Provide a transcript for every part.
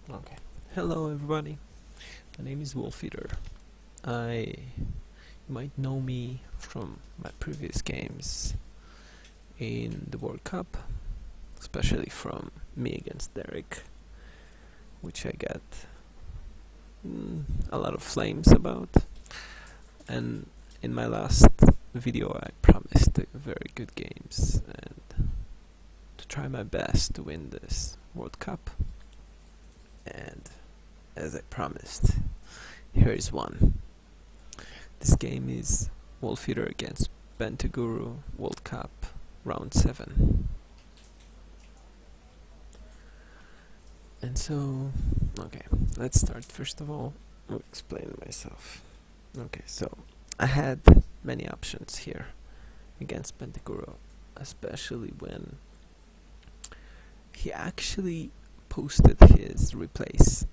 Okay. Hello everybody. My name is WolfEater. You might know me from my previous games in the World Cup, especially from me against Derek, which I got a lot of flames about. And in my last video I promised very good games and to try my best to win this World Cup. And as I promised, here is one. This game is WolfEater against Bentaguru World Cup Round 7. And so, okay, let's start. First of all, I'll explain myself. Okay, so I had many options here against Bentaguru, especially when he actually posted his replays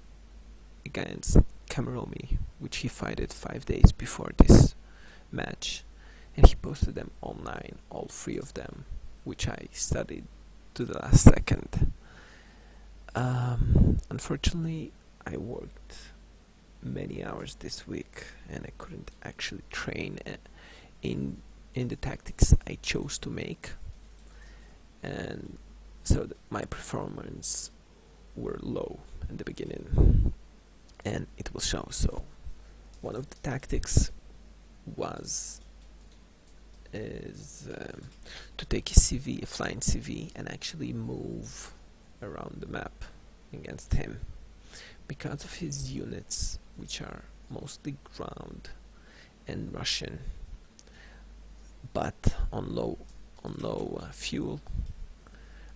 against Cameromi, which he fought 5 days before this match, and he posted them online, all 3 of them, which I studied to the last second. Unfortunately, I worked many hours this week and I couldn't actually train in the tactics I chose to make, and so my performance were low in the beginning, and it will show. So one of the tactics is to take a flying CV, and actually move around the map against him, because of his units, which are mostly ground and Russian, but on low fuel.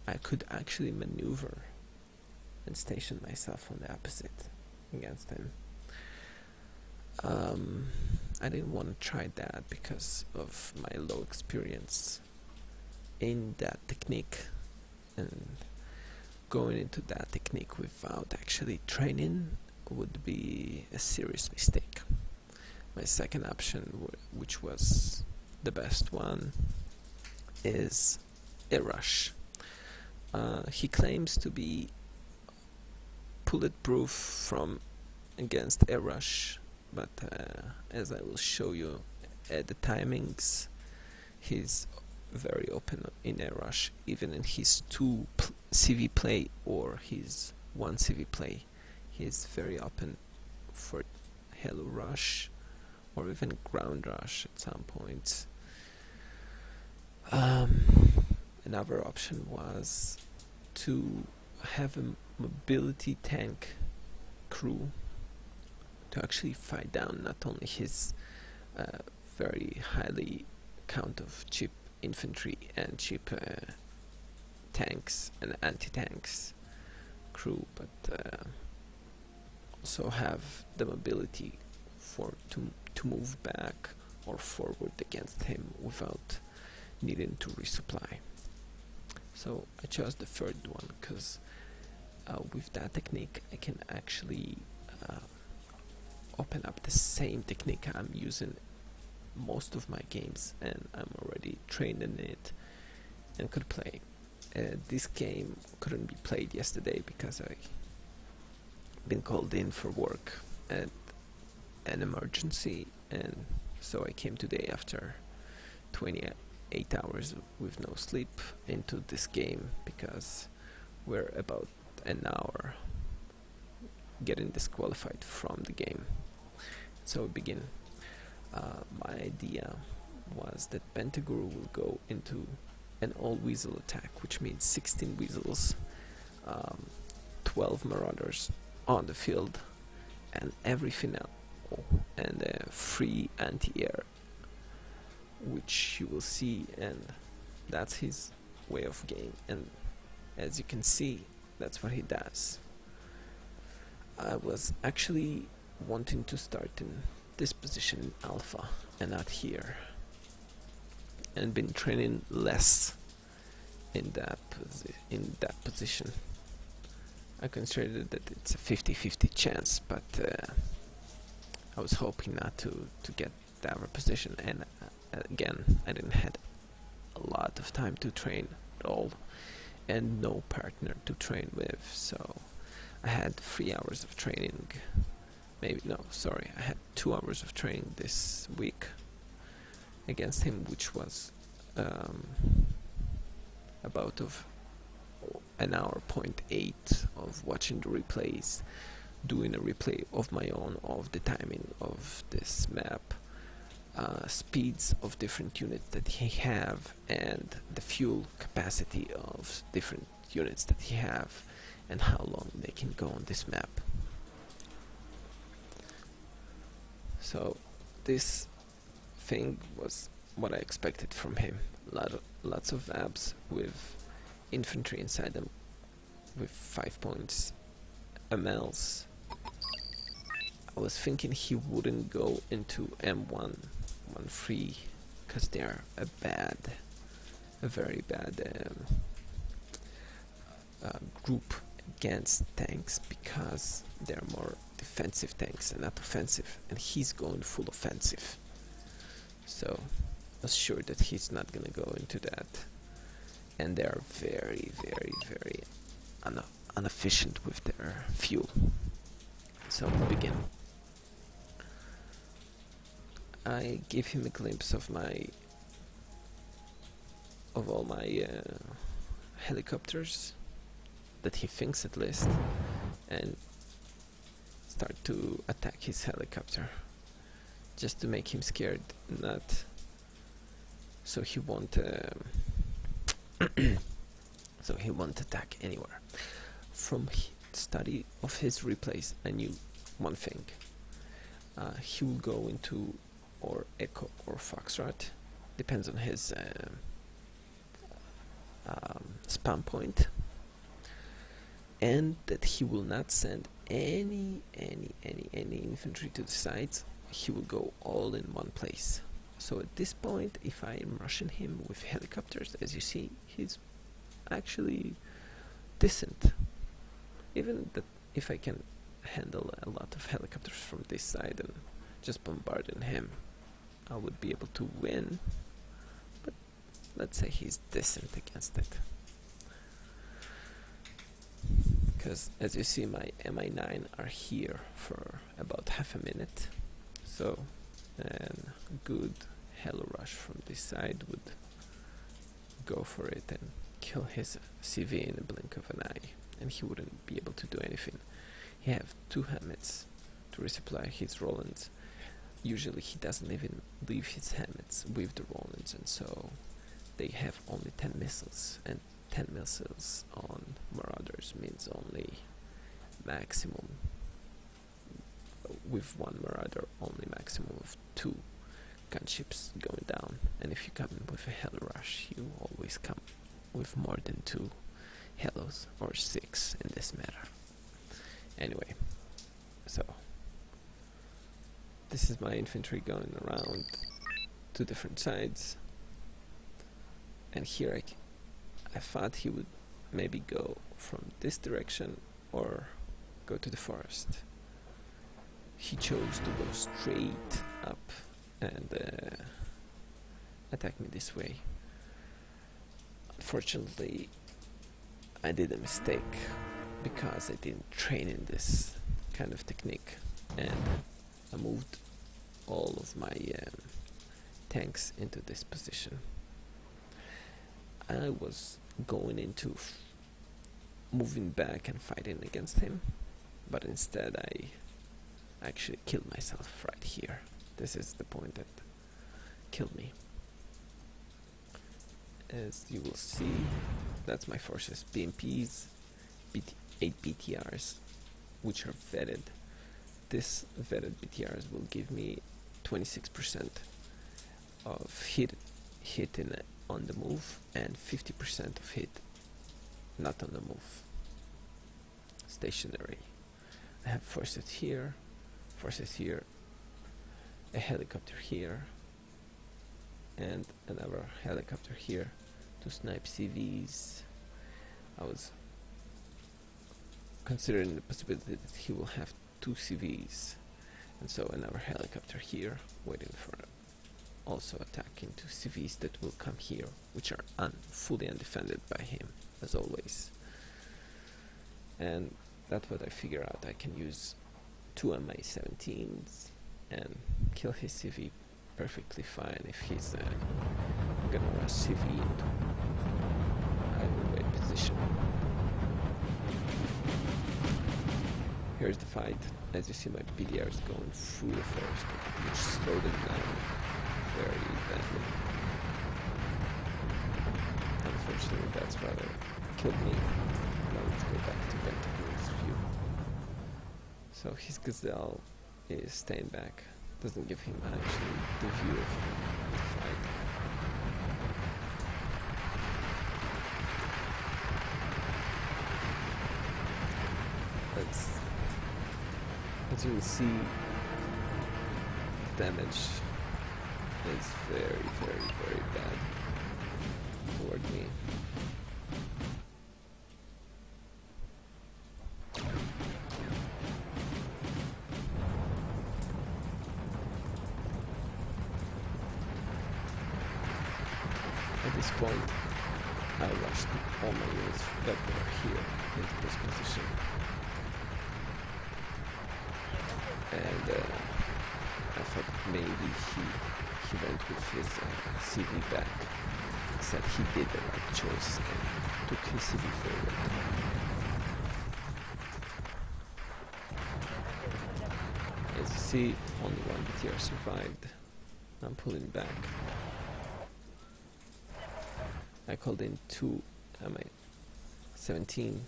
I could actually maneuver and station myself on the opposite against him. I didn't want to try that because of my low experience in that technique, and going into that technique without actually training would be a serious mistake. My second option, which was the best one, is a rush. He claims to be bulletproof from against air rush, but as I will show you at the timings, he's very open in air rush, even in his 2 CV play or his 1 CV play. He's very open for hello rush or even ground rush at some points. Another option was to have a mobility tank crew to actually fight down not only his very highly count of cheap infantry and cheap tanks and anti-tanks crew, but also have the mobility to move back or forward against him without needing to resupply. So I chose the third one because with that technique I can actually open up the same technique I'm using most of my games, and I'm already trained in it and could play. This game couldn't be played yesterday because I been called in for work at an emergency, and so I came today after 28 hours with no sleep into this game, because we're about an hour getting disqualified from the game. So we begin. My idea was that Bentaguru will go into an all-weasel attack, which means 16 weasels, 12 marauders on the field, and every final, and 3 anti-air, which you will see, and that's his way of game, and as you can see, that's what he does. I was actually wanting to start in this position in alpha and not here, and been training less in that position. I considered that it's a 50-50 chance, but I was hoping not to get that other position, and again I didn't have a lot of time to train at all and no partner to train with, so I I had 3 hours of training. Maybe, no, sorry, I had 2 hours of training this week against him, which was about of an hour point 8 of watching the replays, doing a replay of my own of the timing of this map, speeds of different units that he have, and the fuel capacity of different units that he have, and how long they can go on this map. So this thing was what I expected from him. Lots of maps with infantry inside them with 5 points MLs. I was thinking he wouldn't go into M113 because they're a very bad group against tanks, because they're more defensive tanks and not offensive, and he's going full offensive. So I was sure that he's not gonna go into that, and they're very inefficient with their fuel. So we'll begin. I gave him a glimpse of all my helicopters, that he thinks at least, and start to attack his helicopter, just to make him scared, not so he won't so he won't attack anywhere. From study of his replays, I knew one thing. He will go into or Echo or Foxtrot, depends on his spam point, and that he will not send any infantry to the sides. He will go all in one place. So at this point, if I am rushing him with helicopters, as you see, he's actually decent. Even that, if I can handle a lot of helicopters from this side and just bombarding him, I would be able to win. But let's say he's decent against it. Because as you see, my Mi-9 are here for about half a minute. So a good helo rush from this side would go for it and kill his CV in a blink of an eye, and he wouldn't be able to do anything. He have 2 helmets to resupply his Rolands. Usually he doesn't even leave his helmets with the Rolands, and so they have only 10 missiles, and 10 missiles on Marauders means only maximum, with one Marauder, only maximum of 2 gunships going down. And if you come in with a helo rush, you always come with more than 2 helos, or 6 in this matter. Anyway, so this is my infantry going around 2 different sides, and here I thought he would maybe go from this direction or go to the forest. He chose to go straight up and attack me this way. Unfortunately, I did a mistake because I didn't train in this kind of technique, and I moved all of my tanks into this position. I was going into moving back and fighting against him, but instead I actually killed myself right here. This is the point that killed me. As you will see, that's my forces: BMPs, 8 BTRs, which are vetted. This vetted BTRs will give me 26% of hit in on the move, and 50% of hit not on the move, stationary. I have forces here, a helicopter here, and another helicopter here to snipe CVs. I was considering the possibility that he will have 2 CVs, and so another helicopter here waiting for also attacking 2 CVs that will come here, which are fully undefended by him, as always. And that's what I figure out. I can use two MI-17s and kill his CV perfectly fine if he's gonna rush CV into overweight position. Here's the fight. As you see, my PDR is going through the forest, which slowed him down very badly. Unfortunately, that's rather killed me. Now let's go back to Bentaguru's view. So his gazelle is staying back. Doesn't give him actually the view of the fight. As you will see, the damage is very, very, very bad toward me. At this point, I rushed all my units that were here into this position. And I thought maybe he went with his CV back. Said he did the right choice and took his CV forward. As you see, only one BTR survived. I'm pulling back. I called in two MI-17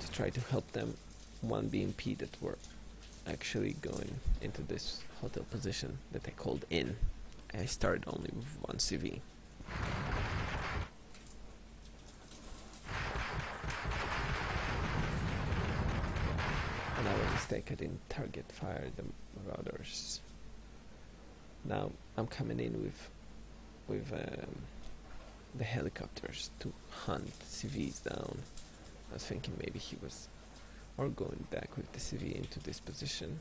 to try to help them. One BMP that were actually going into this hotel position that I called in. I started only with one CV. Another mistake, I didn't target fire the marauders. Now I'm coming in with the helicopters to hunt CVs down. I was thinking maybe he was or going back with the CV into this position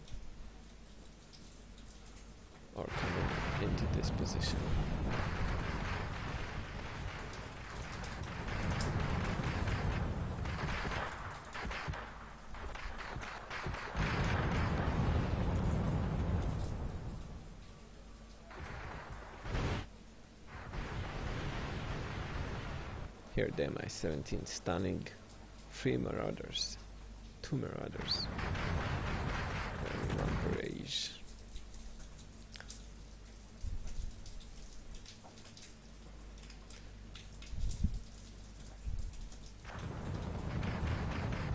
or coming into this position. Here the MI-17 stunning 3 marauders. 2 marauders and 1 barrage.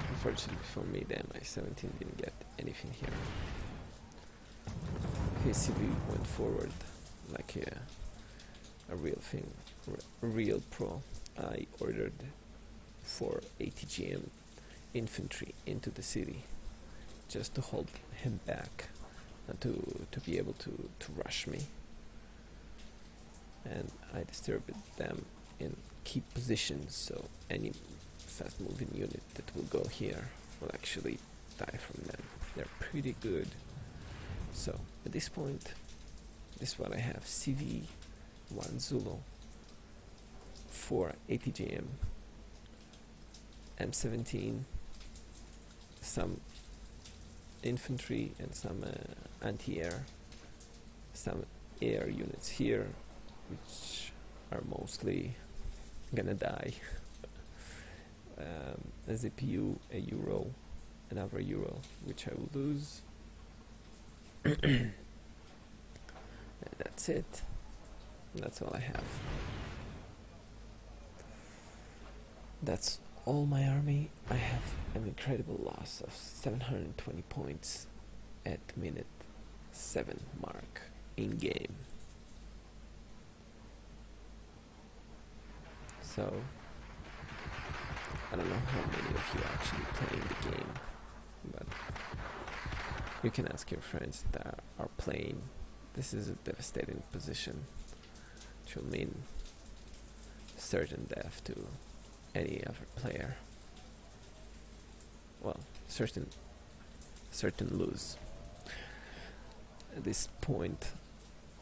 Unfortunately for me, the MI-17 didn't get anything here. His CV went forward like a real thing, a real pro. I ordered 4 ATGM infantry into the city just to hold him back and to be able to rush me, and I disturbed them in key positions, so any fast moving unit that will go here will actually die from them. They're pretty good. So at this point, this is what I have: CV 1 Zulu, 4 ATGM, M17, some infantry and some anti-air, some air units here, which are mostly gonna die. A ZPU, a Euro, another Euro, which I will lose. And that's it. That's all I have. That's all my army. I have an incredible loss of 720 points at minute 7 mark in game. So I don't know how many of you are actually playing the game, but you can ask your friends that are playing. This is a devastating position, which will mean certain death to any other player. Well, certain lose. At this point,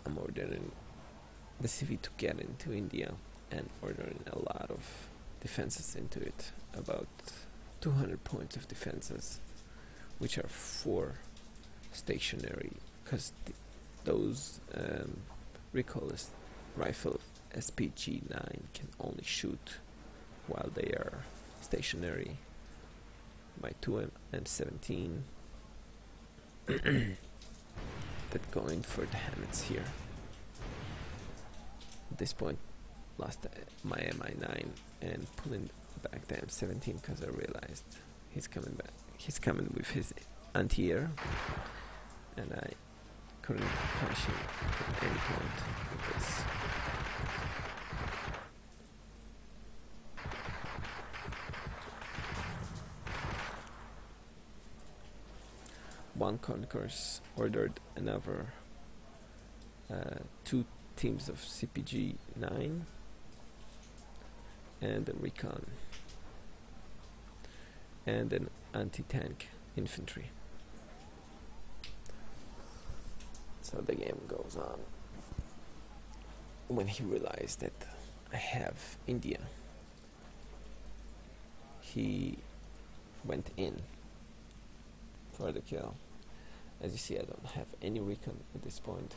I'm ordering the CV to get into India and ordering a lot of defenses into it, about 200 points of defenses, which are 4 stationary, because those recoilless rifle SPG-9 can only shoot while they are stationary. My 2 M17 that going for the hammets here. At this point, lost my MI9 and pulling back the M17 because I realized he's coming back. He's coming with his anti-air, and I couldn't punch him at any point with this. One concourse ordered another 2 teams of CPG-9 and a recon and an anti-tank infantry. So the game goes on. When he realized that I have India, he went in for the kill. As you see, I don't have any recon at this point.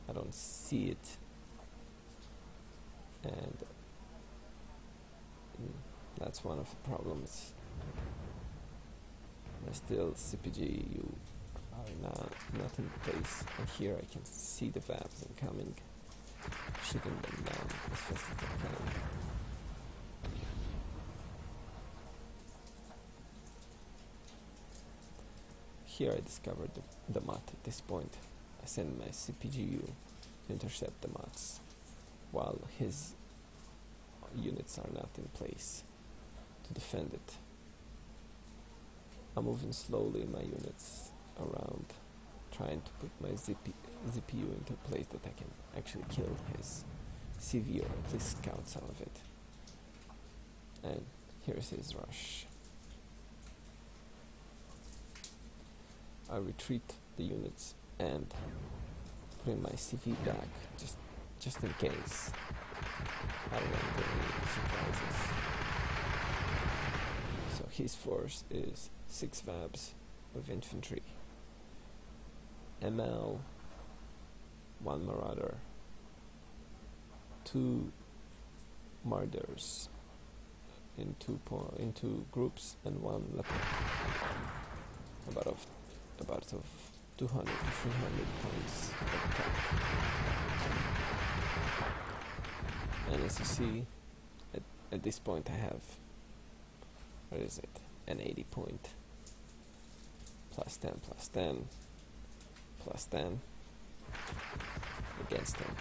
I don't see it, and that's one of the problems. Still, CPG, you are not in place, and here I can see the VABs incoming, shooting them down as fast as I can. Here I discovered the MUT at this point. I send my CPGU to intercept the MUTs while his units are not in place to defend it. I'm moving slowly my units around, trying to put my ZPU into a place that I can actually kill his CV or at least scout some of it. And here's his rush. I retreat the units and put in my CV back just in case. I don't want any surprises. So his force is 6 VABs of infantry, ML, 1 Marauder, 2 Marders in two groups, and 1 Leopard. About of 200 to 300 points of attack. And as you see, at this point I have, what is it, an 80 point, plus 10, plus 10, plus 10, against them.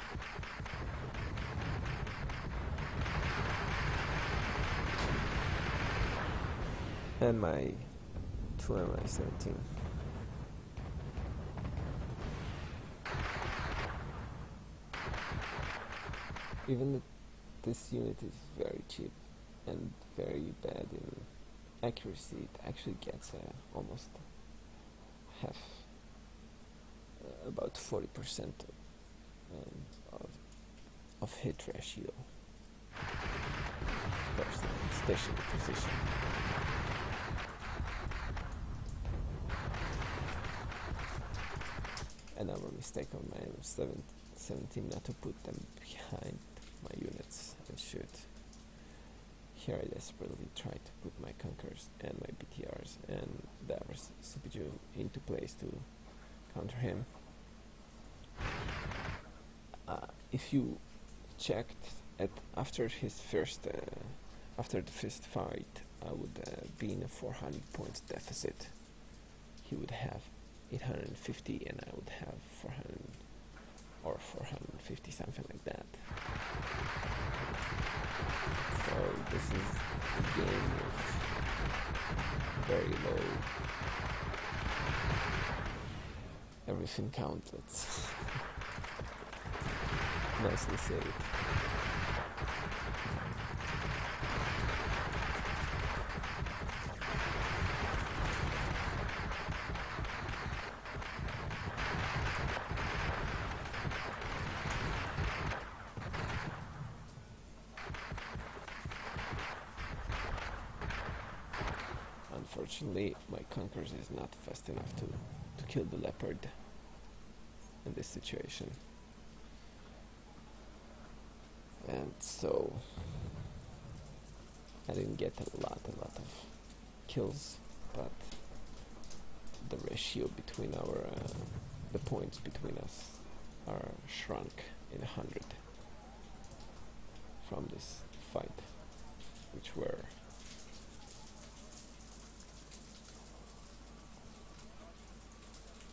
And my 2 MI17. Even if this unit is very cheap and very bad in accuracy, it actually gets almost half, about 40% of hit ratio. Of course, in stationary position. Another mistake on my M17 not to put them behind my units and shoot. Here I desperately try to put my Conquerors and my BTRs and the CPG into place to counter him. If you checked after the first fight, I would be in a 400 points deficit. He would have 850 and I would have 400 or 450, something like that. So this is a game with very low everything countlets. Nicely saved. Unfortunately, my Conquerors is not fast enough to kill the leopard in this situation. And so I didn't get a lot of kills, but the ratio between our the points between us are shrunk in 100 from this fight, which were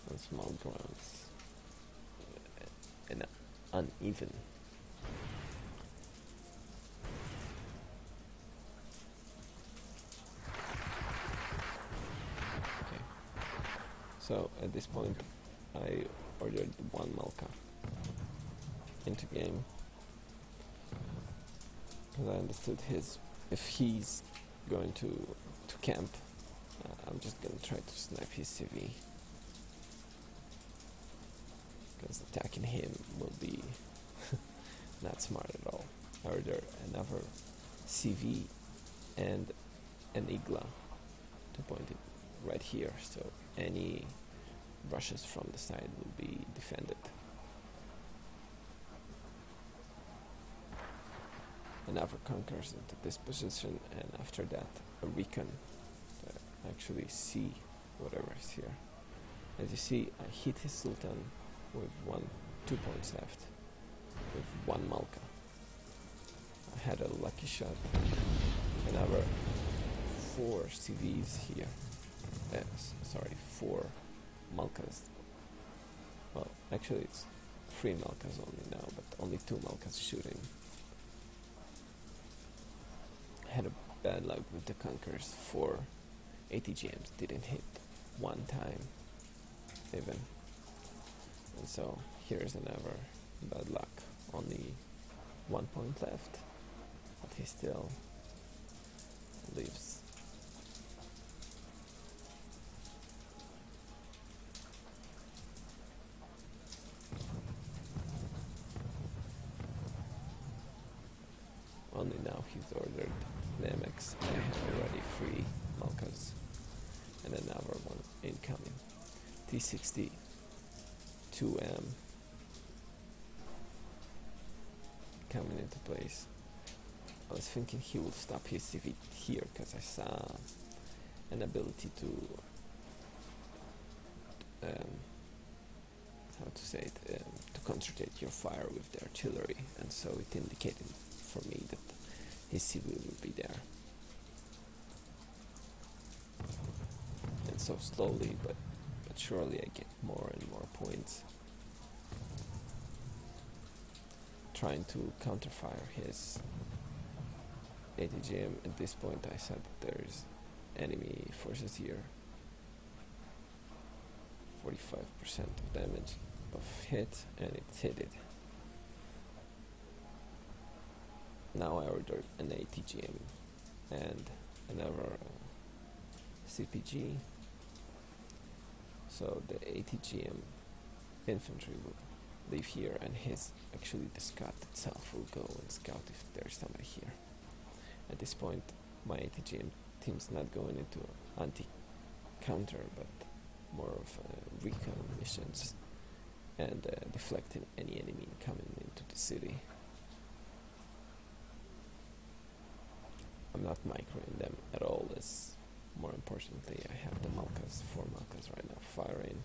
on small grounds and uneven. Okay, so at this point I ordered one Malka into game because I understood if he's going to camp, I'm just gonna try to snipe his CV, because attacking him will be not smart at all. I ordered another CV and an Igla to point it right here, so any rushes from the side will be defended. Another Conquers into this position, and after that a recon to actually see whatever is here. As you see, I hit his Sultan with 2 points left with one Malka. I had a lucky shot. Another 4 CVs here. Sorry, 4 Malkas. Well, actually it's 3 Malkas only now, but only 2 Malkas shooting. I had a bad luck with the Conquerors. 4 ATGMs didn't hit one time even. And so here's another bad luck. Only 1 point left, but he still lives. Only now he's ordered the MX. I have already 3 Malkas and another one incoming. T60 2M coming into place. I was thinking he will stop his CV here because I saw an ability to to concentrate your fire with the artillery, and so it indicated for me that his CV will be there. And so slowly but surely I get more and more points trying to counterfire his ATGM. At this point I said that there's enemy forces here. 45% of damage of hit, and it hit it. Now I ordered an ATGM and another CPG, so the ATGM infantry will leave here, and the scout itself will go and scout if there's somebody here. At this point my ATGM team's not going into anti-counter, but more of recon missions and deflecting any enemy coming into the city. I'm not microing them at all, as more importantly I have the Malkas, 4 Malkas right now firing,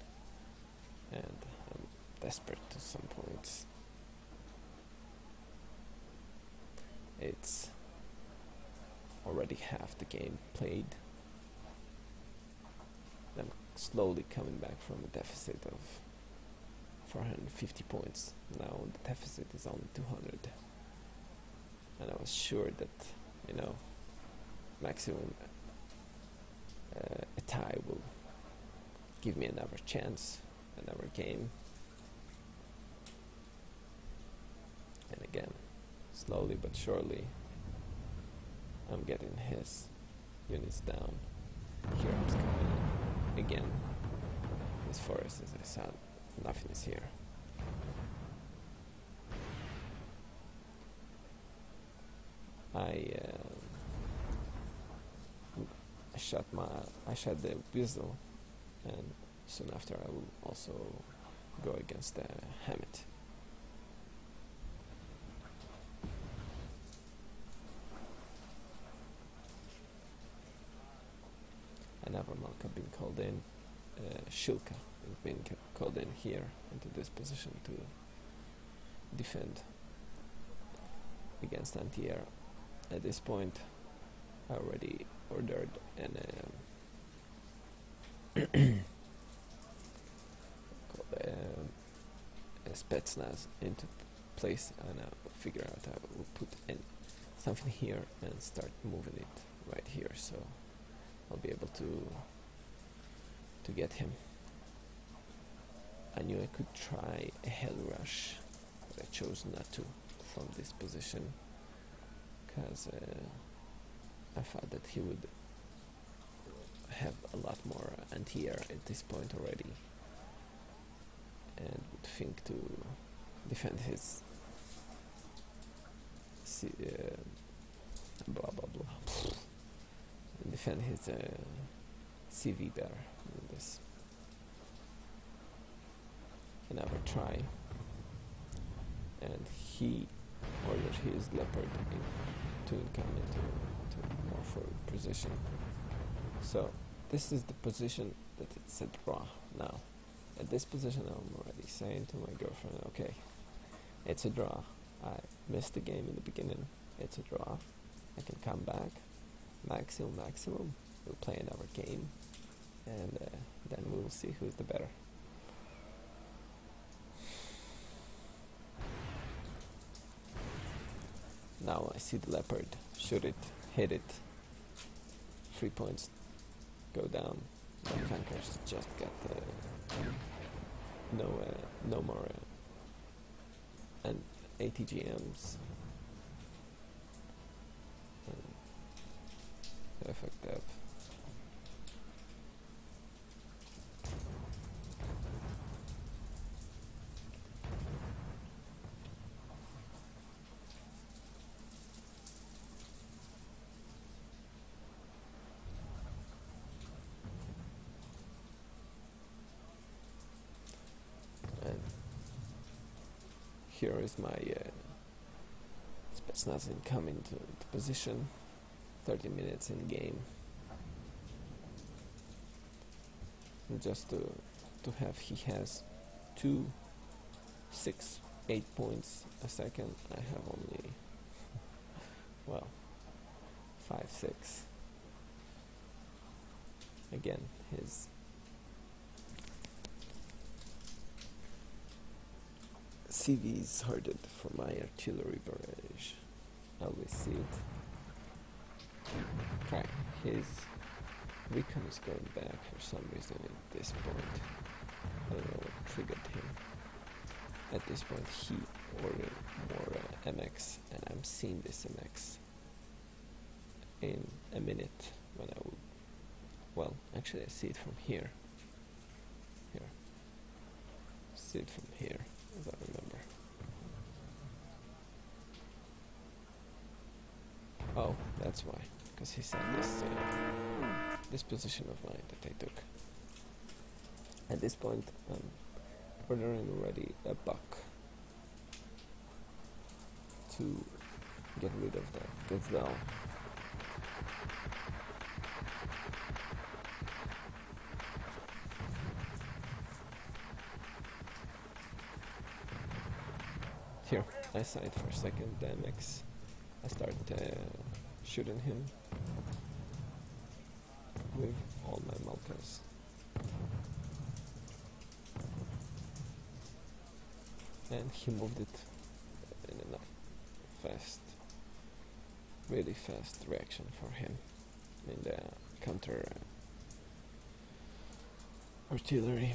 and I'm desperate to some points. It's already half the game played. I'm slowly coming back from a deficit of 450 points. Now the deficit is only 200, and I was sure that, maximum a tie will give me another chance, another game. And again, slowly but surely I'm getting his units down. Here I'm coming in again. This forest, as I said, nothing is here. I shot the Weasel, and soon after I will also go against the Hammett. Another monk have been called in, Shilka has been called in here into this position to defend against anti-air. At this point, I already ordered an a Spetsnaz into place, and I will figure out I will put in something here and start moving it right here, so I'll be able to get him. I knew I could try a hell rush, but I chose not to from this position, because I thought that he would have a lot more anti-air at this point already, and would think to defend his blah blah blah and defend his CV better than this. Another try, and he ordered his leopard to come into more forward position. So this is the position that it's a draw now. At this position I'm already saying to my girlfriend, okay, it's a draw. I missed the game in the beginning. It's a draw. I can come back. Maximum. We'll play another game, and then we'll see who's the better. Now I see the leopard. Shoot it. Hit it. 3 points go down. No cankers. Just got no more and ATGMs. Effect up. And here is my Spetsnaz coming to position. 30 minutes in game. And just to have, he has 2, 6, 8 points a second. I have only, well, 5, 6. Again, his CV is hardened for my artillery barrage. I always see it. Okay, his recon is going back for some reason at this point. I don't know what triggered him. At this point he ordered more MX, and I'm seeing this MX in a minute when I will... Well, actually I see it from here. Here. See it from here, as I remember. Oh, that's why. Because he said this position of mine that I took. At this point, I'm ordering already a buck to get rid of the gazelle. Here, I sight for a second the MX. I start shooting him with all my Malkas. And he moved it in a fast, really fast reaction for him in the counter artillery.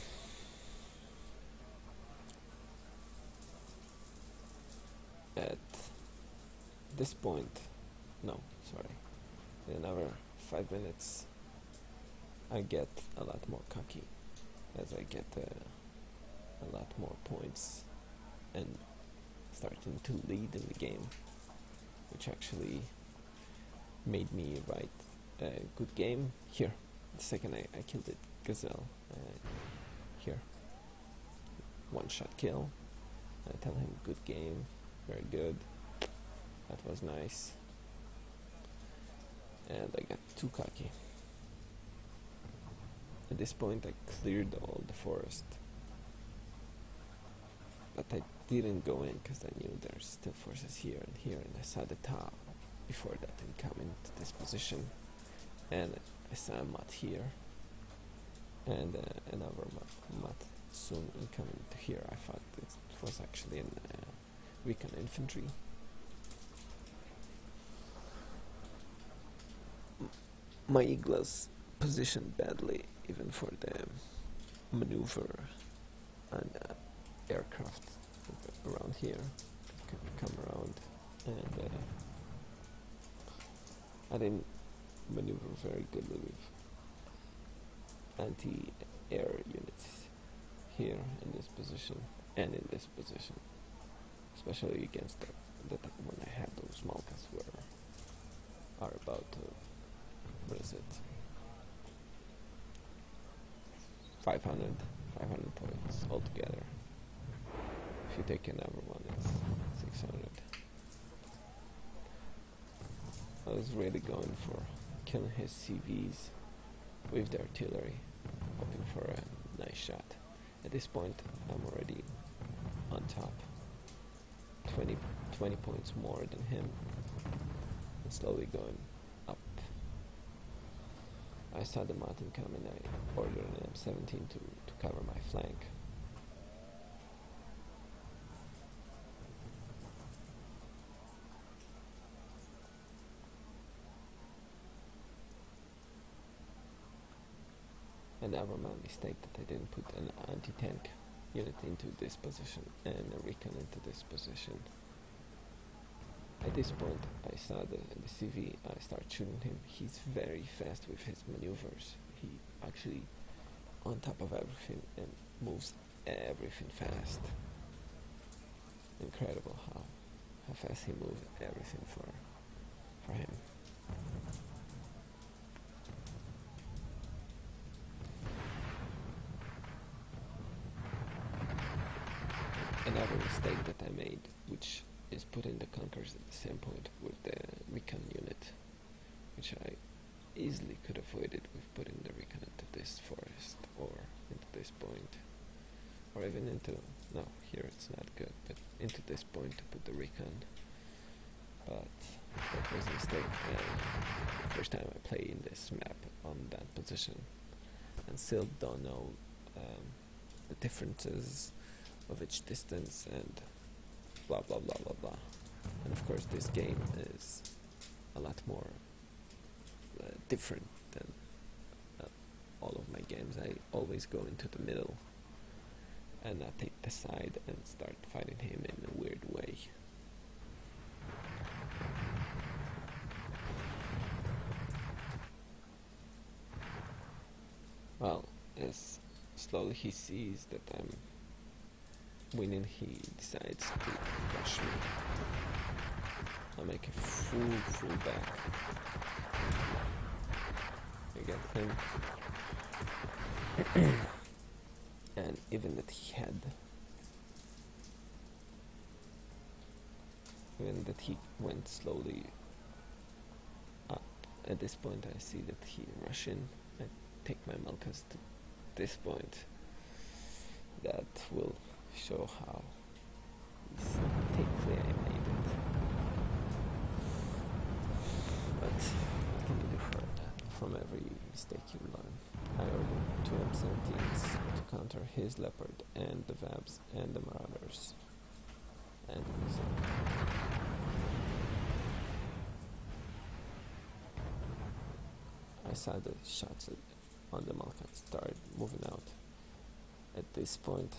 At this point, no, sorry, in another 5 minutes I get a lot more cocky as I get a lot more points and starting to lead in the game, which actually made me write good game. Here, the second I killed it, gazelle. Here, one shot kill. I tell him good game, very good. That was nice. And I got too cocky. At this point I cleared all the forest. But I didn't go in because I knew there's still forces here and here, and I saw the top before that and come into this position. And I saw a mutt here and another mutt soon incoming to here. I thought it was actually in recon infantry. My eagles positioned badly even for the maneuver and aircraft around here can come around, and I didn't maneuver very goodly with anti-air units here in this position and in this position, especially against the when I had those Malkas are about to, what is it, 500 points altogether. If you take another one, it's 600. I was really going for killing his CVs with the artillery, hoping for a nice shot. At this point, I'm already on top, 20 points more than him, and slowly going up. I saw the mountain come and I ordered an M17 to cover my flank. Another my mistake that I didn't put an anti-tank unit into this position and a recon into this position. At this point I saw the CV, I start shooting him. He's very fast with his maneuvers. He actually on top of everything and moves everything fast. Incredible how fast he moves everything for him. Another mistake that I made, which is putting the Conkers at the same point with the recon unit, which I easily could avoid it with putting the recon into this forest or into this point, or even into, no, here it's not good, but into this point to put the recon. But that was a mistake, and first time I play in this map on that position, and still don't know the differences of each distance and blah blah blah blah blah. And of course this game is a lot more different than all of my games. I always go into the middle and not take the side and start fighting him in a weird way. Well, as slowly he sees that I'm winning, he decides to rush me. I'll make a full back. I get him. And even that he went slowly up. At this point I see that he rushing. I take my Malkas to this point. That will show how mistakenly I made it. But what can you do for that? From every mistake you learn. I ordered 2 M17s to counter his Leopard and the Vabs and the Marauders. And I saw the shots on the Malkan start moving out. At this point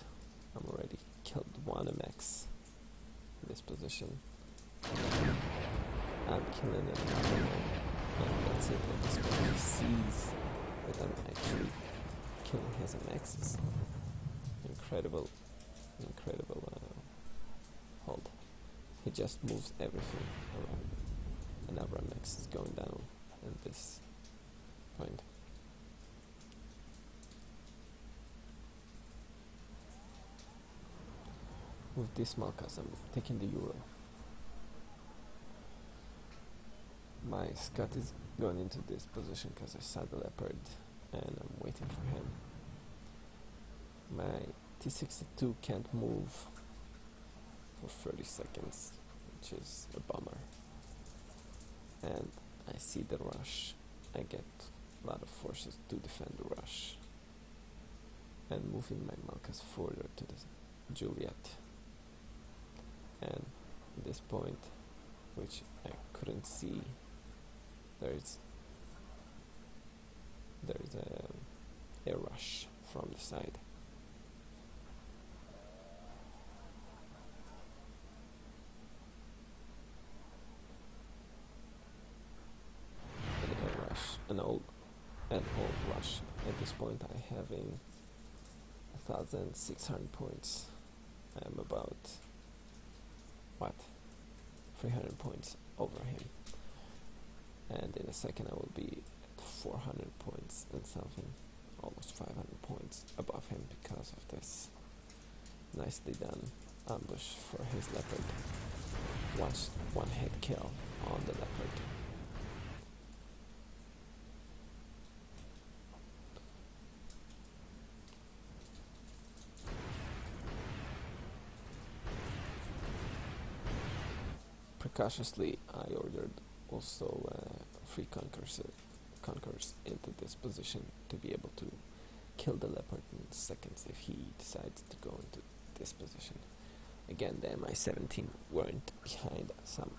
I'm already killed 1 MX in this position. I'm killing another one, and that's it. At this point he sees that I'm actually killing his MXs. Incredible hold. He just moves everything around. Another MX is going down, and this point. With this Malkas, I'm taking the Euro. My Scot is going into this position because I saw the leopard and I'm waiting for him. My T62 can't move for 30 seconds, which is a bummer. And I see the rush. I get a lot of forces to defend the rush. And moving my Malkas further to the Juliet. And at this point, which I couldn't see, there's a rush from the side. An old rush. At this point I having 1,600 points. I'm about 300 points over him, and in a second I will be at 400 points and something, almost 500 points above him because of this nicely done ambush for his leopard. One hit kill on the leopard. Precautiously, I ordered also 3 conquerors into this position to be able to kill the leopard in seconds if he decides to go into this position. Again, the Mi-17 weren't behind some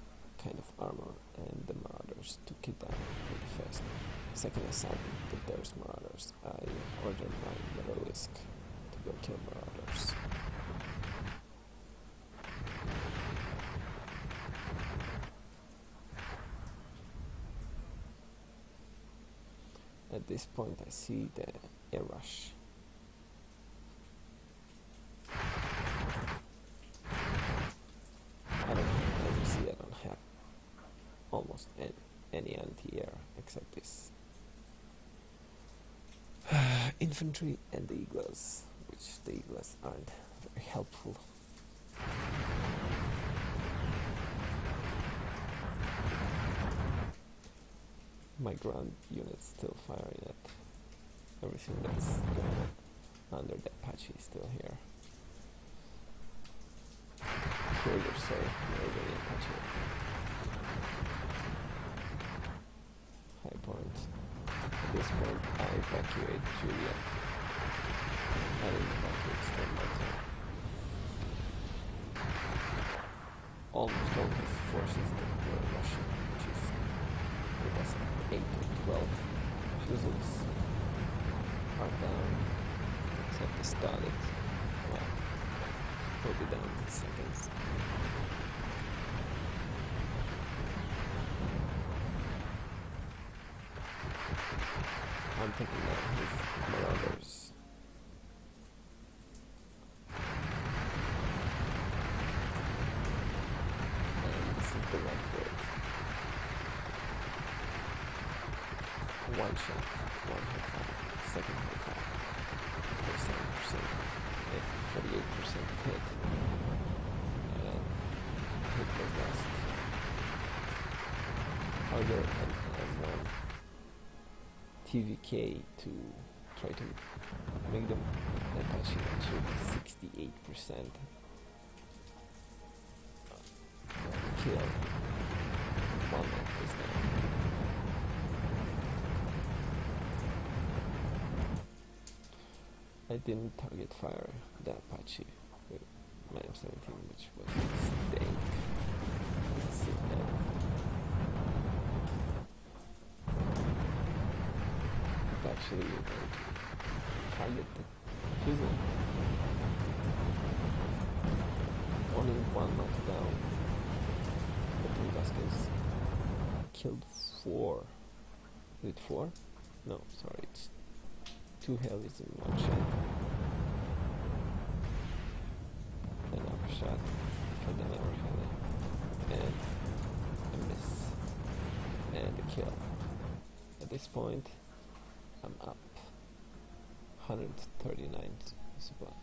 kind of armor, and the marauders took it down pretty fast. Second I saw that there's marauders, I ordered my Metalisk to go kill marauders. At this point I see the air rush. As you see, I don't have almost any anti-air except this infantry and the Eagles, which the Eagles aren't very helpful. My ground unit's still firing at everything that's going on under the Apache is still here. Further so, maybe the Apache. High point. At this point, I evacuate Juliet. I didn't evacuate Stormlighter. Almost all his forces that were Russian, which is with us 8 or 12 fusils are down, except the started. Well, will be down in seconds. I'm taking down his marauders. And this is the right for it. One shot, one hit fire, second hit fire, 47%, 48% hit, and hit was lost. Other and TVK to try to make them Apache actually 68% kill. One of is down. I didn't target fire the Apache with my M17, which was a mistake. Let's see now. Actually, you're going to target the fusel. Only one knocked down. The Tunguskis killed 4. Is it 4? No, sorry, it's 2 helis in one shot. Another shot, killed another heli, and a miss, and a kill. At this point, I'm up 139 supply.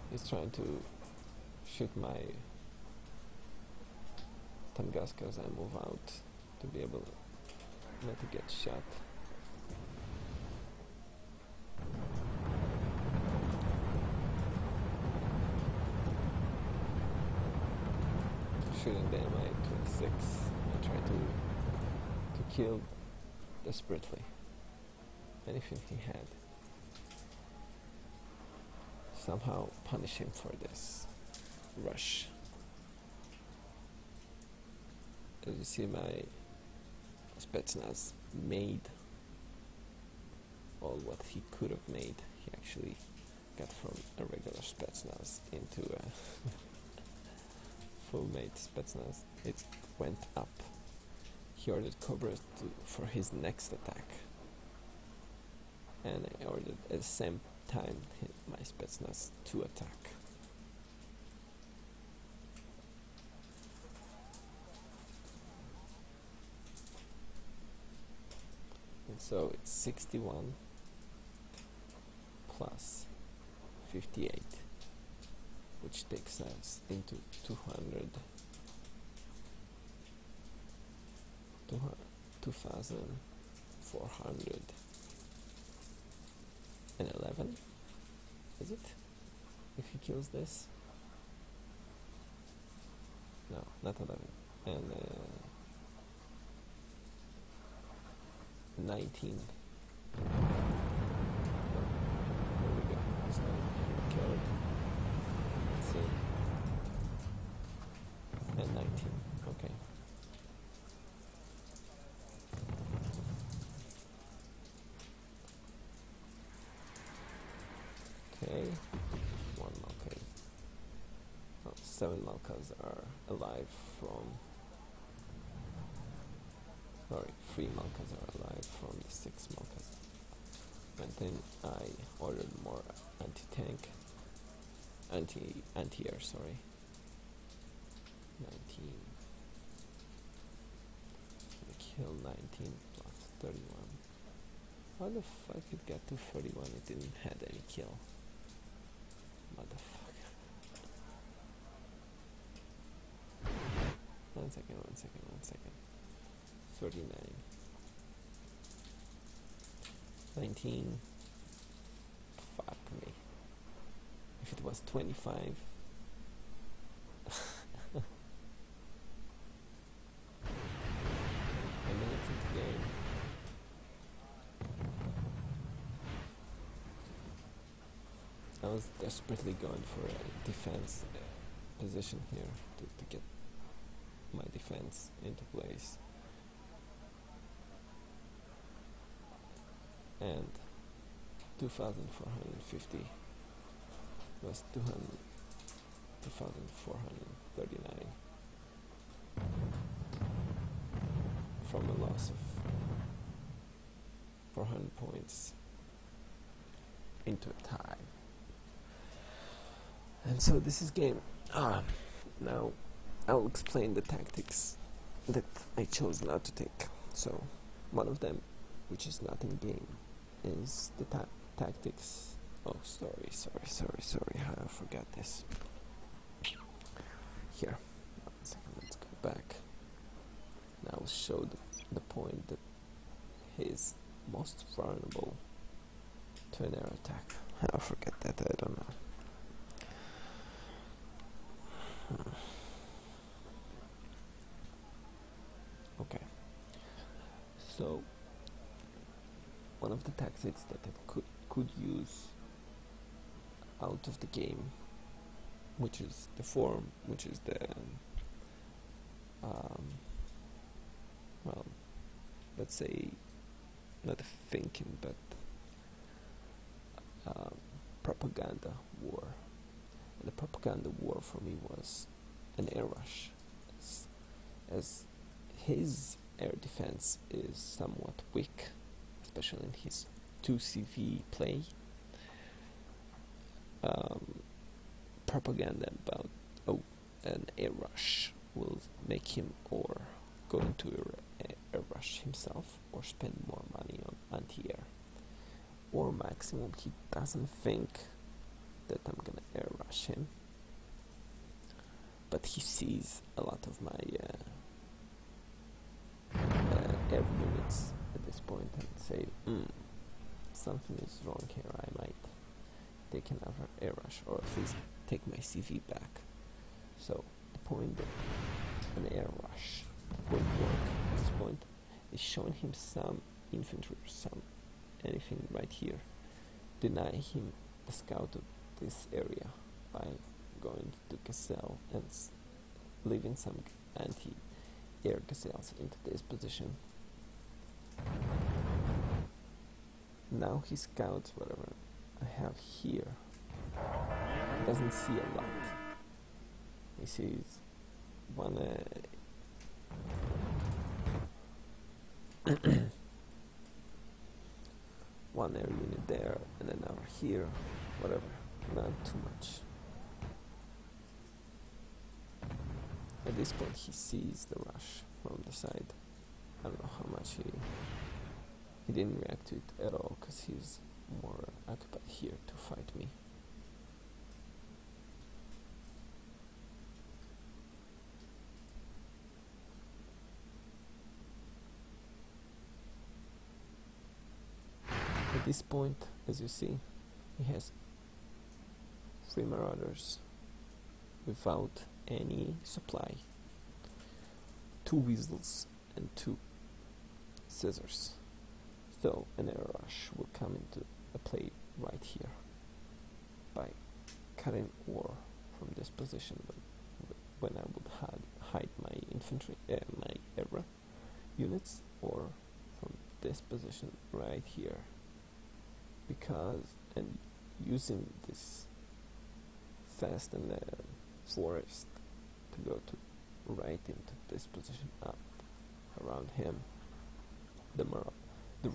He's trying to shoot my Tunguska as I move out to be able not to get shot. Shooting the Mi-26 and try to kill desperately anything he had. Somehow punish him for this rush. As you see, my Spetsnaz made all what he could have made. He actually got from a regular Spetsnaz into a full-made Spetsnaz. It went up. He ordered Cobra for his next attack, and I ordered at the same time my Spetsnaz to attack. And so it's 61 plus 58, which takes us into 2,411. Is it? If he kills this? No, not 11. And 19. Oh, there we go. It's not killed. Let's see. And 19. Okay. Okay. One Malka. Oh, 7 Malkas are alive from... Sorry, 3 Malkas are alive from the 6 Malkas. And then I ordered more anti-tank, anti-air, sorry. 19. I kill 19 plus 31. How the fuck it got to 31? It didn't have any kill. Motherfucker. One second. 39. 19. Fuck me. If it was 25. A minute into the game. I was desperately going for a defense position here to get my defense into place. And 2,450 was 2,439 from a loss of 400 points into a tie. And so this is game. Now I'll explain the tactics that I chose not to take. So one of them, which is not in game, is the tactics. Oh, sorry. How I forgot this. Here, 1 second. Let's go back. Now I'll show the point that he is most vulnerable to an air attack. How I forget that. I don't know. Okay. So one of the tactics that I could use out of the game, which is the form, which is the well, let's say not thinking, but propaganda war. And the propaganda war for me was an air rush, as his air defense is somewhat weak, especially in his 2CV play. Propaganda about an air rush will make him or go into air rush himself or spend more money on anti-air. Or maximum, he doesn't think that I'm gonna air rush him, but he sees a lot of my air units at this point and say, something is wrong here, I might take another air rush, or at least take my CV back. So the point that an air rush will work at this point is showing him some infantry or some anything right here, deny him the scout of this area by going to Gazelle and leaving some anti-air Gazelles into this position. Now he scouts whatever I have here. He doesn't see a lot. He sees one one air unit there and another here, whatever, not too much. At this point he sees the rush from the side. I don't know how much he didn't react to it at all, because he's more occupied here to fight me. At this point, as you see, he has 3 marauders without any supply, 2 weasels and 2 scissors. So an air rush will come into a play right here by cutting ore from this position when I would hide my infantry, my air units, or from this position right here, because and using this fast in the forest to go to right into this position up around him, the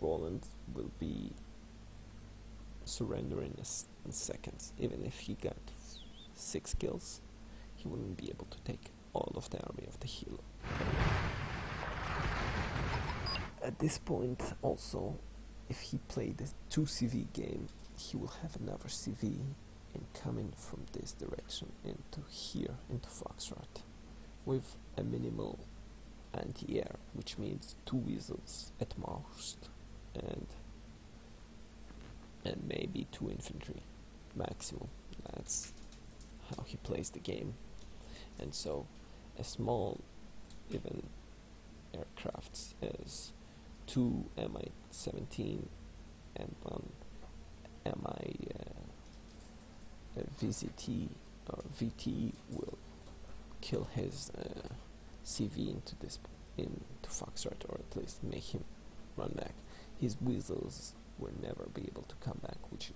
Roland will be surrendering in seconds. Even if he got 6 kills, he wouldn't be able to take all of the army of the healer. At this point also, if he played the 2 CV game, he will have another CV incoming from this direction into here, into Foxtrot, with a minimal anti-air, which means 2 weasels at most, and maybe 2 infantry maximum. That's how he plays the game. And so a small even aircrafts as 2 Mi-17 and 1 Mi VZT or VT will kill his CV into Foxtrot, or at least make him run back. His weasels will never be able to come back, which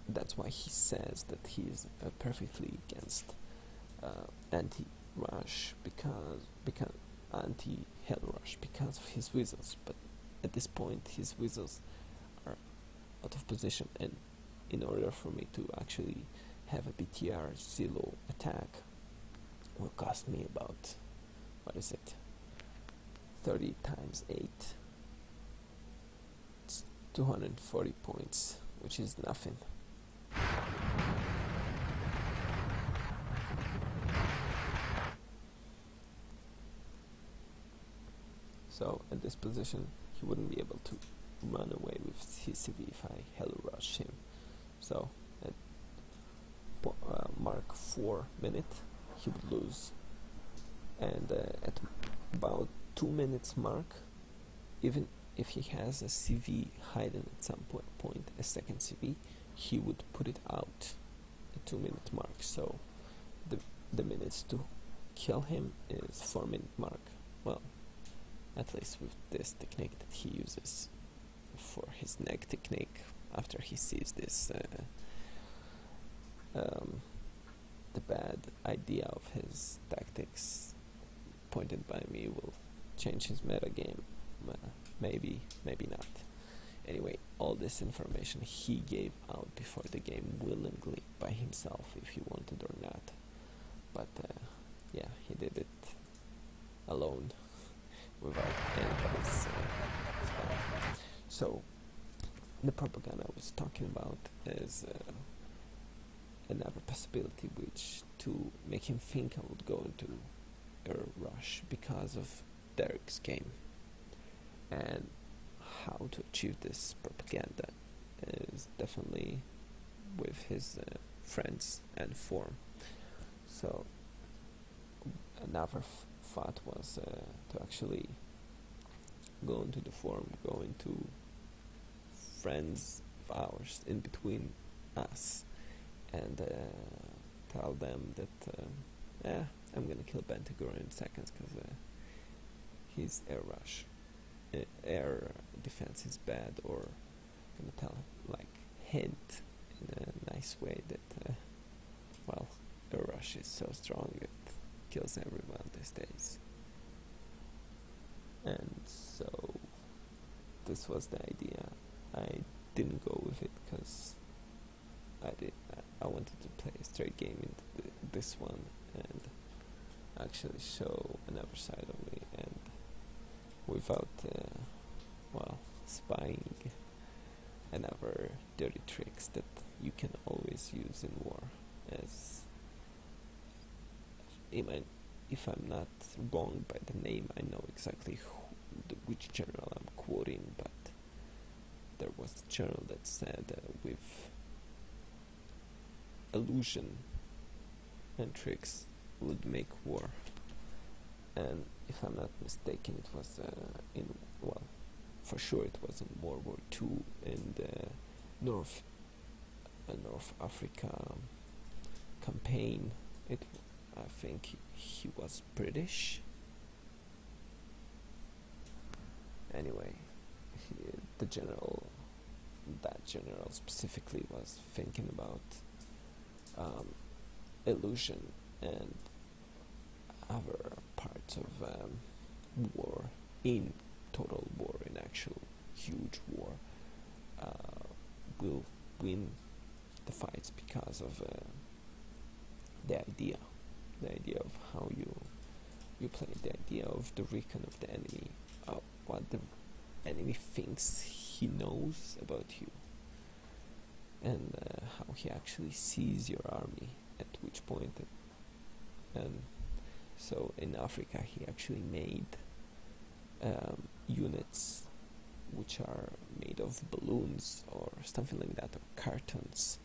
that's why he says that he is perfectly against anti-rush, because anti-hell rush, because of his weasels. But at this point his weasels are out of position, and in order for me to actually have a BTR silo attack will cost me about, 30 times 8. It's 240 points, which is nothing. So at this position he wouldn't be able to run away with his CV if I hell rush him. So at mark 4 minute he would lose, and at about 2 minutes mark, even if he has a CV hidden at some point, a second CV, he would put it out at 2 minute mark. So the minutes to kill him is 4 minute mark. Well, at least with this technique that he uses for his neck technique, after he sees this the bad idea of his tactics pointed by me will change his meta game. Maybe not. Anyway, all this information he gave out before the game willingly by himself, if he wanted or not. But yeah, he did it alone without anybody's spell. So the propaganda I was talking about is another possibility, which to make him think I would go into a rush because of Derek's game. And how to achieve this propaganda is definitely with his friends and form. So another thought was to actually go into the forum, go into friends of ours in between us, and tell them that I'm gonna kill Bentaguru in seconds because his air defense is bad, or gonna tell like hint in a nice way that air rush is so strong it kills everyone these days. And so this was the idea. I didn't go with it because I wanted to play a straight game into this one and actually show another side of me, and without spying and other dirty tricks that you can always use in war. As if I'm not wrong by the name, I know exactly which general I'm quoting, but there was a general that said with illusion and tricks would make war. And if I'm not mistaken, it was for sure it was in World War II in the North Africa campaign. I think he was British. Anyway, that general specifically was thinking about illusion and other parts of war, in total war, in actual huge war, will win the fights because of the idea of how you play, the idea of the recon of the enemy, what the enemy thinks he knows about you, and how he actually sees your army at which point. And so in Africa he actually made units which are made of balloons or something like that, or cartons.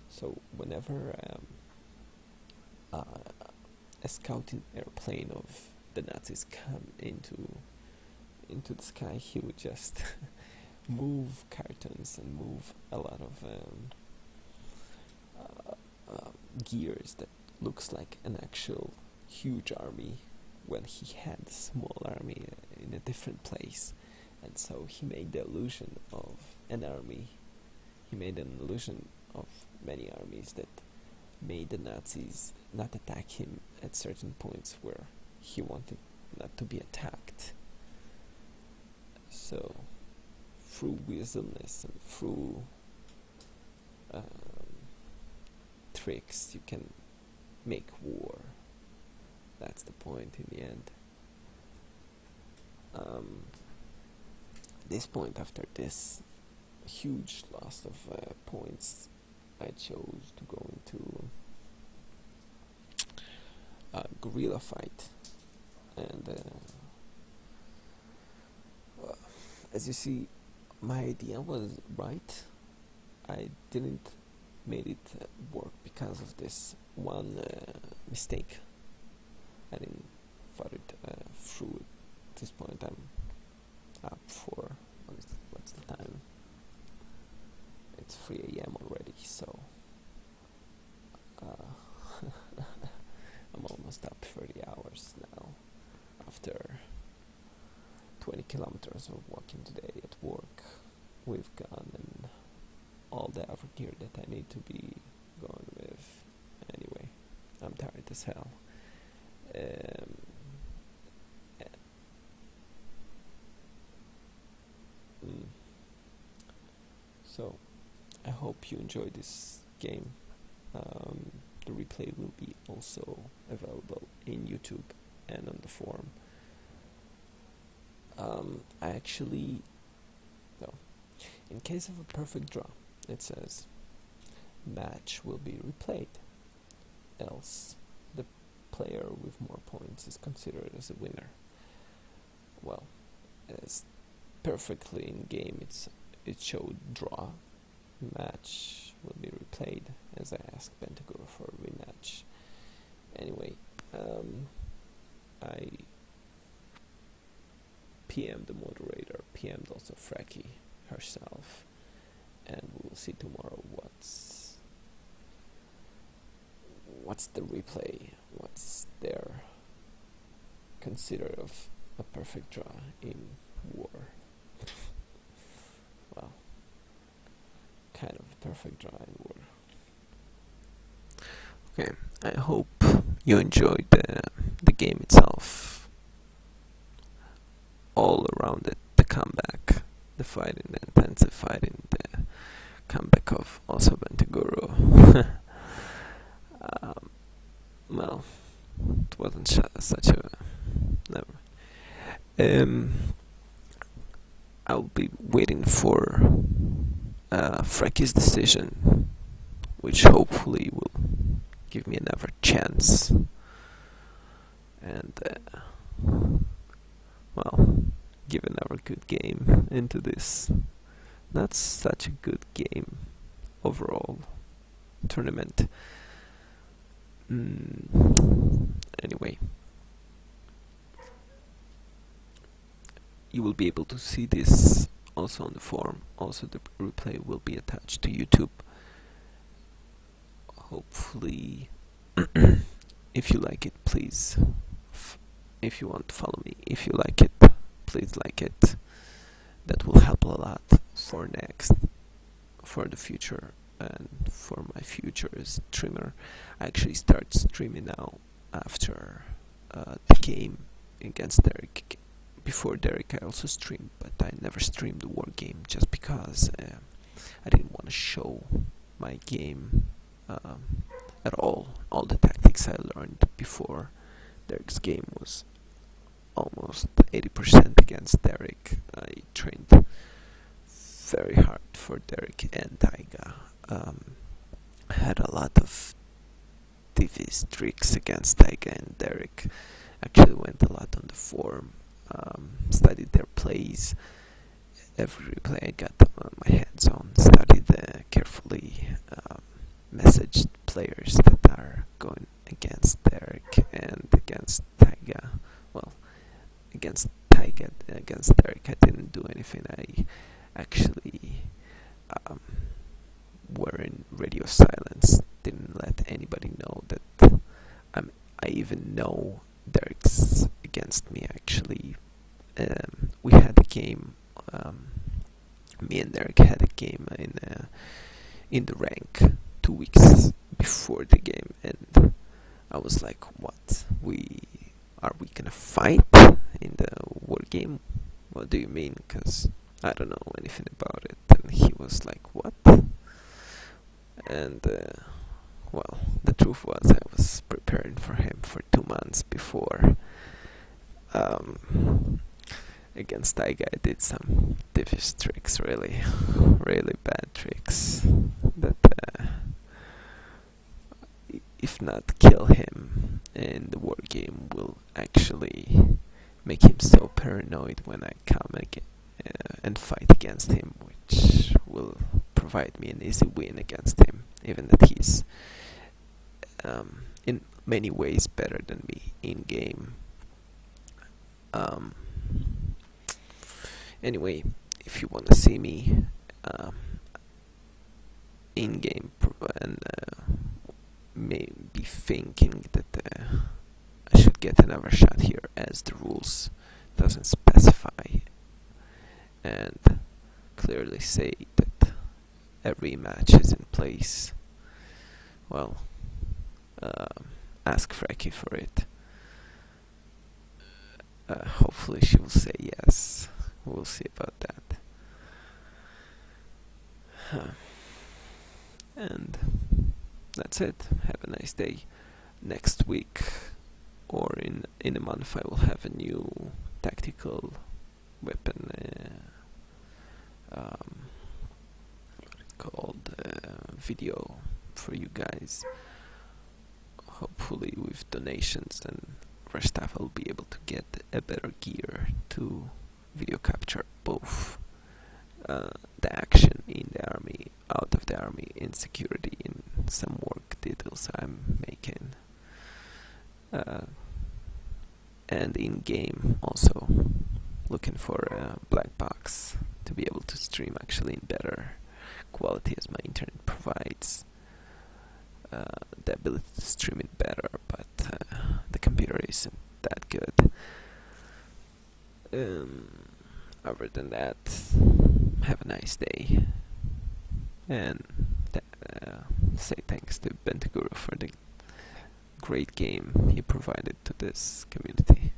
So whenever a scouting airplane of the Nazis come into the sky, he would just move cartons and move a lot of gears that looks like an actual huge army when he had a small army in a different place. And so he made the illusion of an army. He made an illusion of many armies that made the Nazis not attack him at certain points where he wanted not to be attacked. So through wisdomness and through tricks you can make war. That's the point in the end. This point, after this huge loss of points, I chose to go into a guerrilla fight. And as you see, my idea was right. I didn't made it work because of this one mistake. I didn't thought it through. At this point I'm up for, what's the time? It's 3 a.m. already, so I'm almost up 30 hours now after 20 kilometers of walking today at work with gun and all the other gear that I need to be going with. Anyway, I'm tired as hell. So I hope you enjoy this game. The replay will be also available in YouTube and on the forum. I actually, no, in case of a perfect draw, it says match will be replayed, else the player with more points is considered as a winner. Well, as perfectly in game, it showed draw. Match will be replayed, as I asked Bentaguru for a rematch. Anyway, I PM'd the moderator, PM'd also Freki herself, and we'll see tomorrow what's the replay, what's their consider of a perfect draw in war. Well, kind of a perfect draw in war. Okay, I hope you enjoyed the game itself, all around it, the comeback, the fighting, the intensive fighting, the comeback of also Bentaguru. Well, it wasn't such a never. I'll be waiting for Freki's decision, which hopefully will give me another chance. And well, give another good game into this not such a good game overall tournament. Anyway, you will be able to see this also on the forum. Also, the replay will be attached to YouTube. Hopefully, if you like it, please. If you want to follow me, if you like it, please like it. That will help a lot for the future, and for my future streamer. I actually start streaming now after the game against Derek. Before Derek, I also streamed, but I never streamed the war game just because I didn't want to show my game at all. All the tactics I learned before Derek's game was almost 80% against Derek. I trained very hard for Derek and Taiga. I had a lot of devious tricks against Taiga and Derek. Actually went a lot on the forum, studied their plays. Every replay I got my hands on, studied carefully, messaged players that are going against Derek and against Taiga. Well, against Taiga, against Derek, I didn't do anything. I actually were in radio silence, didn't let anybody know that I even know Derek's against me. Actually, we had a game, me and Derek had a game in the rank 2 weeks before the game, and I was like, what, are we gonna fight in the war game? What do you mean? Because I don't know anything about it. And he was like, what? And well, the truth was I was preparing for him for 2 months before. Against Taiga, I did some devious tricks, really bad tricks that if not kill him in the war game, will actually make him so paranoid when I come again and fight against him, which will provide me an easy win against him, even that he's in many ways better than me in game. Anyway, if you want to see me in game and maybe thinking that I should get another shot here, as the rules doesn't specify and clearly say that every match is in place, well, ask Freki for it. Hopefully she will say yes. We'll see about that. And that's it. Have a nice day. Next week or in a month I will have a new tactical weapon called video for you guys. Hopefully with donations and rest stuff I'll be able to get a better gear to video capture both the action in the army, out of the army, in security, in some work details I'm making, and in game also looking for a black box to be able to stream actually in better quality as my internet provides the ability to stream it better, but the computer isn't that good. Other than that, have a nice day, and say thanks to Bentaguru for the great game he provided to this community.